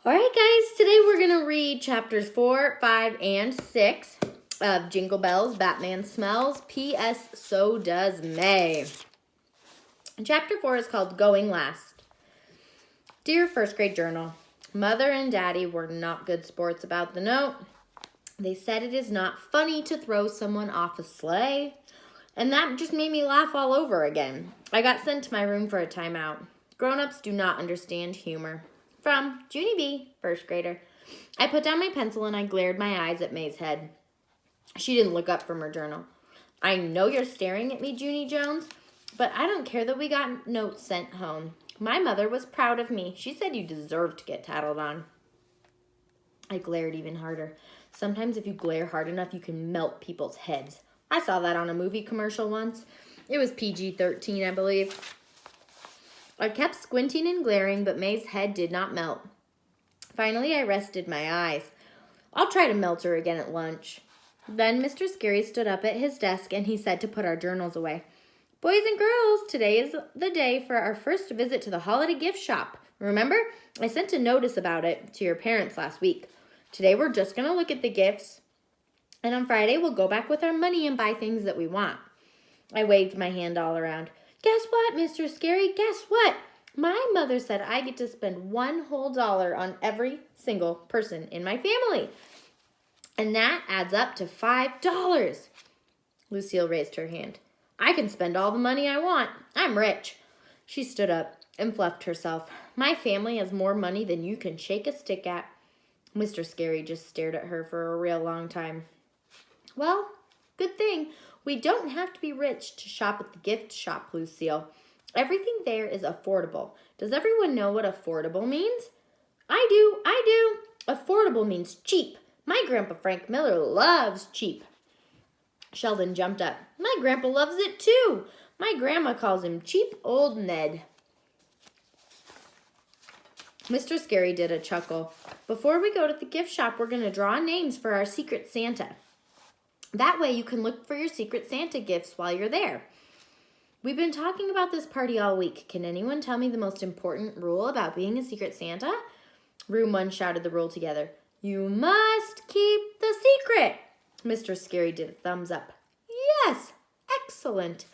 Alright guys, today we're going to read chapters 4, 5, and 6 of Jingle Bells, Batman Smells, P.S. So Does May. Chapter 4 is called Going Last. Dear First Grade Journal, Mother and Daddy were not good sports about the note. They said it is not funny to throw someone off a sleigh. And that just made me laugh all over again. I got sent to my room for a timeout. Grown-ups do not understand humor. From Junie B, first grader. I put down my pencil and I glared my eyes at May's head. She didn't look up from her journal. I know you're staring at me, Junie Jones, but I don't care that we got notes sent home. My mother was proud of me. She said you deserved to get tattled on. I glared even harder. Sometimes if you glare hard enough, you can melt people's heads. I saw that on a movie commercial once. It was PG-13, I believe. I kept squinting and glaring, but May's head did not melt. Finally, I rested my eyes. I'll try to melt her again at lunch. Then Mr. Scary stood up at his desk and he said to put our journals away. Boys and girls, today is the day for our first visit to the holiday gift shop. Remember, I sent a notice about it to your parents last week. Today we're just going to look at the gifts, and on Friday we'll go back with our money and buy things that we want. I waved my hand all around. Guess what, Mr. Scary? Guess what? My mother said I get to spend $1 whole on every single person in my family. And that adds up to $5. Lucille raised her hand. I can spend all the money I want. I'm rich. She stood up and fluffed herself. My family has more money than you can shake a stick at. Mr. Scary just stared at her for a real long time. Well, good thing. We don't have to be rich to shop at the gift shop, Lucille. Everything there is affordable. Does everyone know what affordable means? I do. Affordable means cheap. My Grandpa Frank Miller loves cheap. Sheldon jumped up. My grandpa loves it too. My grandma calls him Cheap Old Ned. Mr. Scary did a chuckle. Before we go to the gift shop, we're going to draw names for our Secret Santa. That way you can look for your Secret Santa gifts while you're there. We've been talking about this party all week. Can anyone tell me the most important rule about being a Secret Santa? Room 1 shouted the rule together. You must keep the secret. Mr. Scary did a thumbs up. Yes, excellent.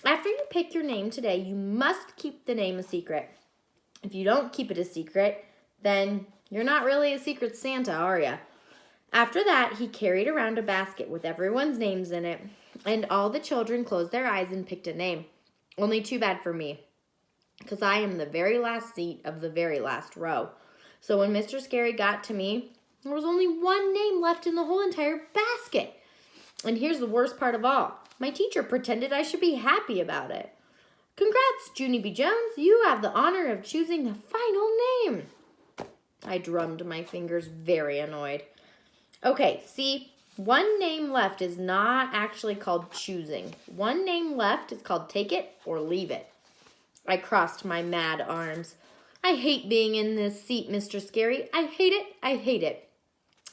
After you pick your name today, you must keep the name a secret. If you don't keep it a secret, then you're not really a Secret Santa, are you? After that, he carried around a basket with everyone's names in it, and all the children closed their eyes and picked a name. Only too bad for me, because I am the very last seat of the very last row. So when Mr. Scary got to me, there was only one name left in the whole entire basket. And here's the worst part of all. My teacher pretended I should be happy about it. Congrats, Junie B. Jones. You have the honor of choosing the final name. I drummed my fingers, very annoyed. Okay, see, one name left is not actually called choosing. One name left is called take it or leave it. I crossed my mad arms. I hate being in this seat, Mr. Scary. I hate it.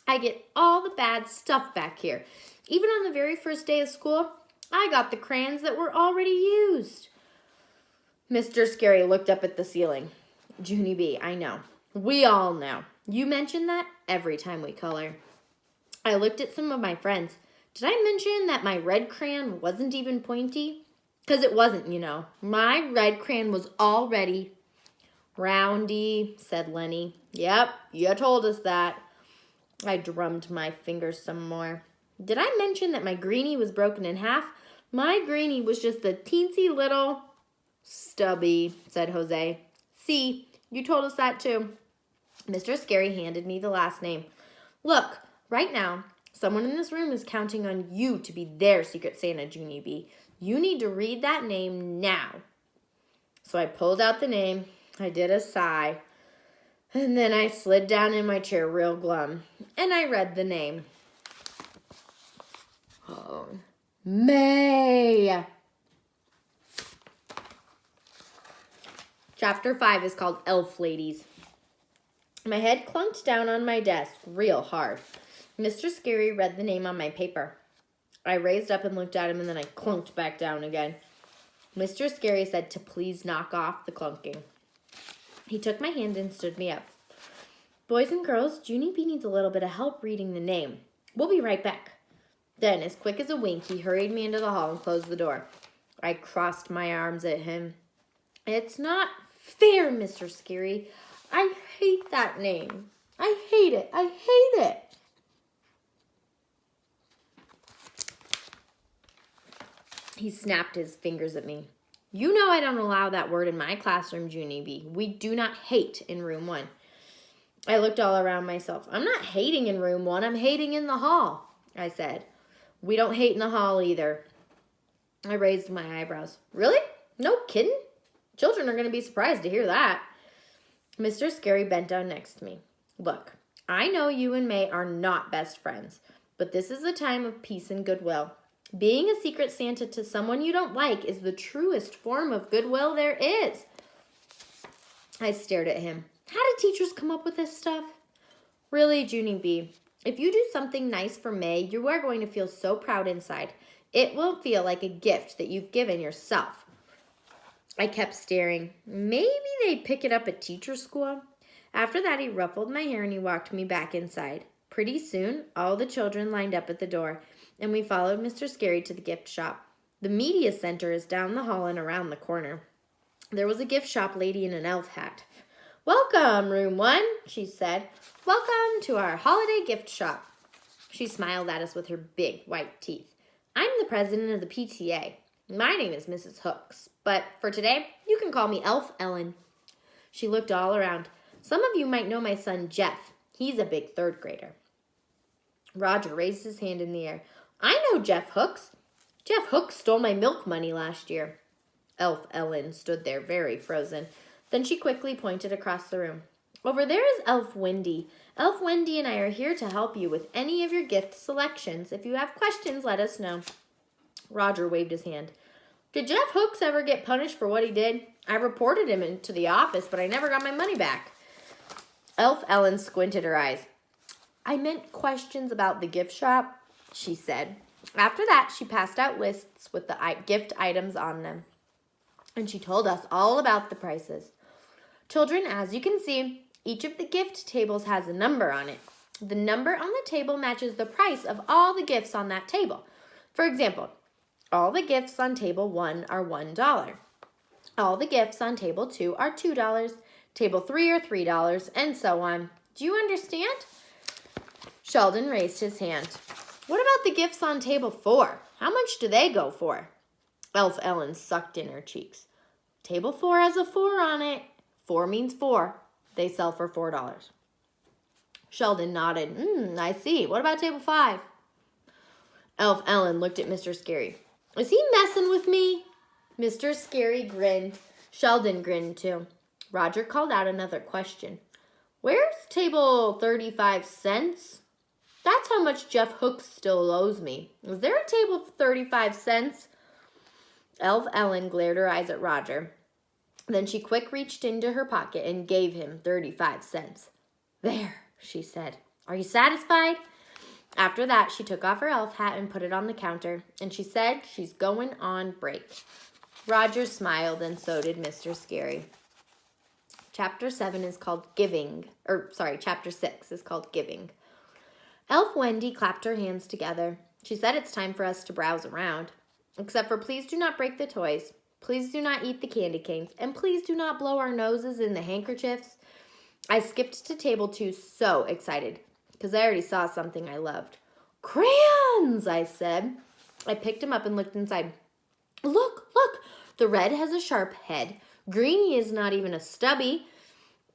I get all the bad stuff back here. Even on the very first day of school, I got the crayons that were already used. Mr. Scary looked up at the ceiling. Junie B, I know. We all know. You mention that every time we color. I looked at some of my friends. Did I mention that my red crayon wasn't even pointy? Because it wasn't, you know. My red crayon was already roundy, said Lenny. Yep, you told us that. I drummed my fingers some more. Did I mention that my greenie was broken in half? My greenie was just a teensy little stubby, said Jose. See, you told us that too. Mr. Scary handed me the last name. Look, right now, someone in this room is counting on you to be their Secret Santa, Junie B. You need to read that name now. So I pulled out the name. I did a sigh. And then I slid down in my chair real glum. And I read the name. Oh, May. Chapter 5 is called Elf Ladies. My head clunked down on my desk real hard. Mr. Scary read the name on my paper. I raised up and looked at him, and then I clunked back down again. Mr. Scary said to please knock off the clunking. He took my hand and stood me up. Boys and girls, Junie B needs a little bit of help reading the name. We'll be right back. Then, as quick as a wink, he hurried me into the hall and closed the door. I crossed my arms at him. It's not fair, Mr. Scary. I hate that name. I hate it. I hate it. He snapped his fingers at me. You know I don't allow that word in my classroom, Junie B. We do not hate in room 1. I looked all around myself. I'm not hating in room 1. I'm hating in the hall, I said. We don't hate in the hall either. I raised my eyebrows. Really? No kidding? Children are going to be surprised to hear that. Mr. Scary bent down next to me. Look, I know you and May are not best friends, but this is a time of peace and goodwill. Being a secret Santa to someone you don't like is the truest form of goodwill there is. I stared at him. How did teachers come up with this stuff? Really, Junie B, if you do something nice for May, you are going to feel so proud inside. It will feel like a gift that you've given yourself. I kept staring. Maybe they'd pick it up at teacher school. After that, he ruffled my hair and he walked me back inside. Pretty soon, all the children lined up at the door, and we followed Mr. Scary to the gift shop. The media center is down the hall and around the corner. There was a gift shop lady in an elf hat. Welcome, room 1, she said. Welcome to our holiday gift shop. She smiled at us with her big white teeth. I'm the president of the PTA. My name is Mrs. Hooks, but for today, you can call me Elf Ellen. She looked all around. Some of you might know my son, Jeff. He's a big 3rd grader. Roger raised his hand in the air. I know Jeff Hooks. Jeff Hooks stole my milk money last year. Elf Ellen stood there very frozen. Then she quickly pointed across the room. Over there is Elf Wendy. Elf Wendy and I are here to help you with any of your gift selections. If you have questions, let us know. Roger waved his hand. Did Jeff Hooks ever get punished for what he did? I reported him into the office, but I never got my money back. Elf Ellen squinted her eyes. I meant questions about the gift shop, she said. After that, she passed out lists with the gift items on them. And she told us all about the prices. Children, as you can see, each of the gift tables has a number on it. The number on the table matches the price of all the gifts on that table. For example, all the gifts on table 1 are $1. All the gifts on table 2 are $2. Table 3 are $3, and so on. Do you understand? Sheldon raised his hand. What about the gifts on table 4? How much do they go for? Elf Ellen sucked in her cheeks. Table 4 has a 4 on it. 4 means 4. They sell for $4. Sheldon nodded. I see. What about table 5? Elf Ellen looked at Mr. Scary. Is he messing with me? Mr. Scary grinned. Sheldon grinned too. Roger called out another question. Where's table 35 cents? That's how much Jeff Hooks still owes me. Is there a table for 35 cents? Elf Ellen glared her eyes at Roger. Then she quick reached into her pocket and gave him 35 cents. There, she said. Are you satisfied? After that, she took off her elf hat and put it on the counter, and she said she's going on break. Roger smiled, and so did Mr. Scary. Chapter 6 is called Giving. Elf Wendy clapped her hands together. She said it's time for us to browse around. Except for please do not break the toys. Please do not eat the candy canes. And please do not blow our noses in the handkerchiefs. I skipped to table 2 so excited because I already saw something I loved. Crayons, I said. I picked them up and looked inside. Look, look. The red has a sharp head. Greenie is not even a stubby.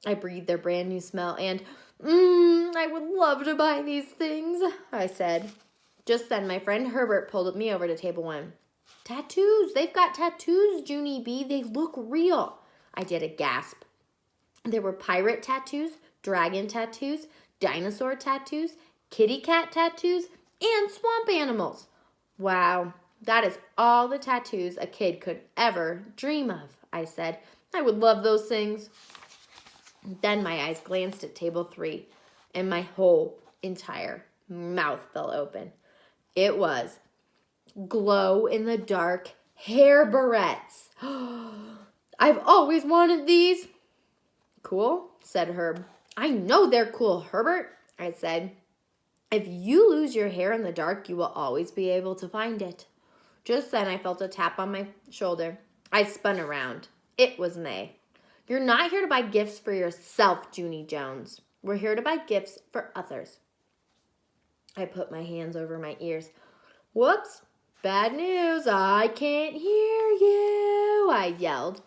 I breathed their brand new smell and, I would love to buy these things, I said. Just then, my friend Herbert pulled me over to table 1. Tattoos. They've got tattoos, Junie B. They look real. I did a gasp. There were pirate tattoos, dragon tattoos, dinosaur tattoos, kitty cat tattoos, and swamp animals. Wow, that is all the tattoos a kid could ever dream of, I said. I would love those things. Then my eyes glanced at table 3, and my whole entire mouth fell open. It was glow-in-the-dark hair barrettes. I've always wanted these. Cool, said Herb. I know they're cool, Herbert, I said. If you lose your hair in the dark, you will always be able to find it. Just then I felt a tap on my shoulder. I spun around. It was May. You're not here to buy gifts for yourself, Junie Jones. We're here to buy gifts for others. I put my hands over my ears. Whoops, bad news. I can't hear you, I yelled.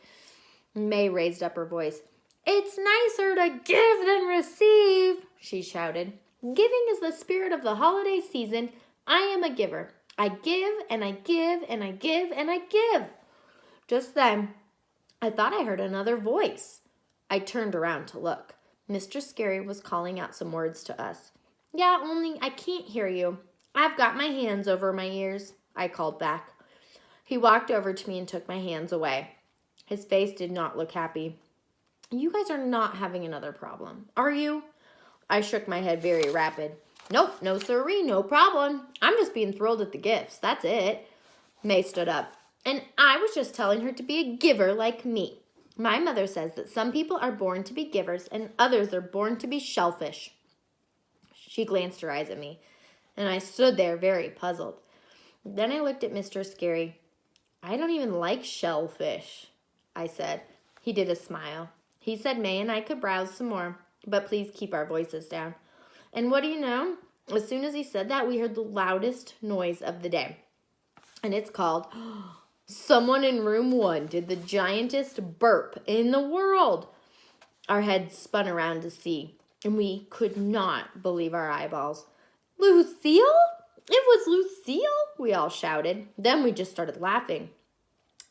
May raised up her voice. It's nicer to give than receive, she shouted. Giving is the spirit of the holiday season. I am a giver. I give and I give and I give and I give. Just then, I thought I heard another voice. I turned around to look. Mr. Scary was calling out some words to us. Yeah, only I can't hear you. I've got my hands over my ears, I called back. He walked over to me and took my hands away. His face did not look happy. You guys are not having another problem, are you? I shook my head very rapid. Nope, no sirree, no problem. I'm just being thrilled at the gifts, that's it. May stood up. And I was just telling her to be a giver like me. My mother says that some people are born to be givers and others are born to be shellfish. She glanced her eyes at me, and I stood there very puzzled. Then I looked at Mr. Scary. I don't even like shellfish, I said. He did a smile. He said May and I could browse some more, but please keep our voices down. And what do you know? As soon as he said that, we heard the loudest noise of the day. And it's called, someone in room 1 did the giantest burp in the world. Our heads spun around to see, and we could not believe our eyeballs. Lucille? It was Lucille, we all shouted. Then we just started laughing.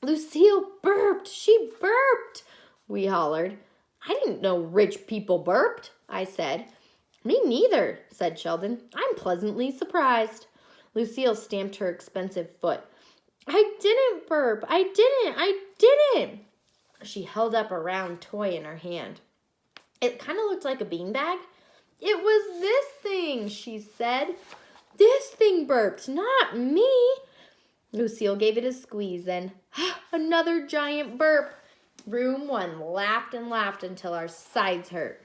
Lucille burped. She burped, we hollered. I didn't know rich people burped, I said. Me neither, said Sheldon. I'm pleasantly surprised. Lucille stamped her expensive foot. I didn't burp. I didn't. She held up a round toy in her hand. It kind of looked like a beanbag. It was this thing, she said. This thing burped, not me. Lucille gave it a squeeze and another giant burp. Room 1 laughed and laughed until our sides hurt.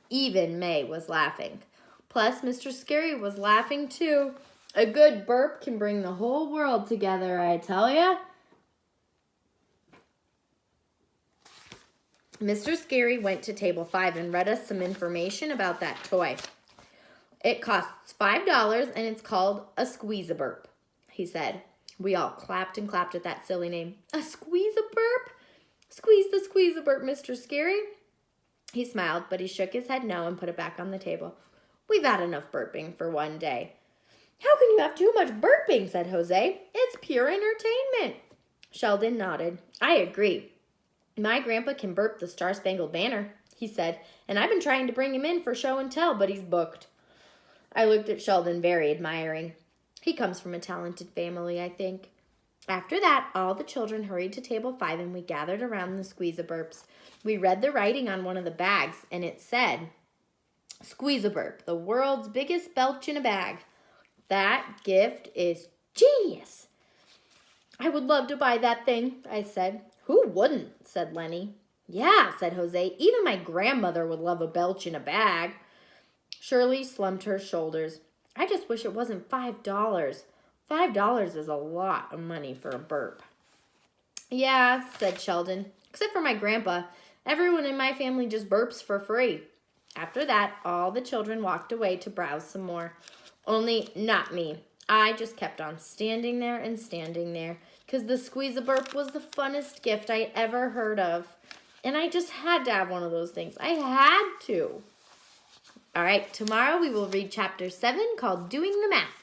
Even May was laughing. Plus, Mr. Scary was laughing too. A good burp can bring the whole world together, I tell ya. Mr. Scary went to table 5 and read us some information about that toy. It costs $5 and it's called a squeeze-a-burp, he said. We all clapped and clapped at that silly name. A squeeze-a-burp? Squeeze the squeeze-a-burp, Mr. Scary. He smiled, but he shook his head no and put it back on the table. We've had enough burping for one day. How can you have too much burping, said Jose. It's pure entertainment. Sheldon nodded. I agree. My grandpa can burp the Star-Spangled Banner, he said, and I've been trying to bring him in for show and tell, but he's booked. I looked at Sheldon very admiring. He comes from a talented family, I think. After that, all the children hurried to table 5 and we gathered around the squeeze-a-burps. We read the writing on one of the bags, and it said, Squeeze-a-burp, the world's biggest belch in a bag. That gift is genius. I would love to buy that thing, I said. Who wouldn't, said Lenny. Yeah, said Jose. Even my grandmother would love a belch in a bag. Shirley slumped her shoulders. I just wish it wasn't $5. $5 is a lot of money for a burp. Yeah, said Sheldon. Except for my grandpa. Everyone in my family just burps for free. After that, all the children walked away to browse some more. Only not me. I just kept on standing there, because the squeeze-a-burp was the funnest gift I ever heard of. And I just had to have one of those things. I had to. All right, tomorrow we will read chapter 7 called Doing the Math.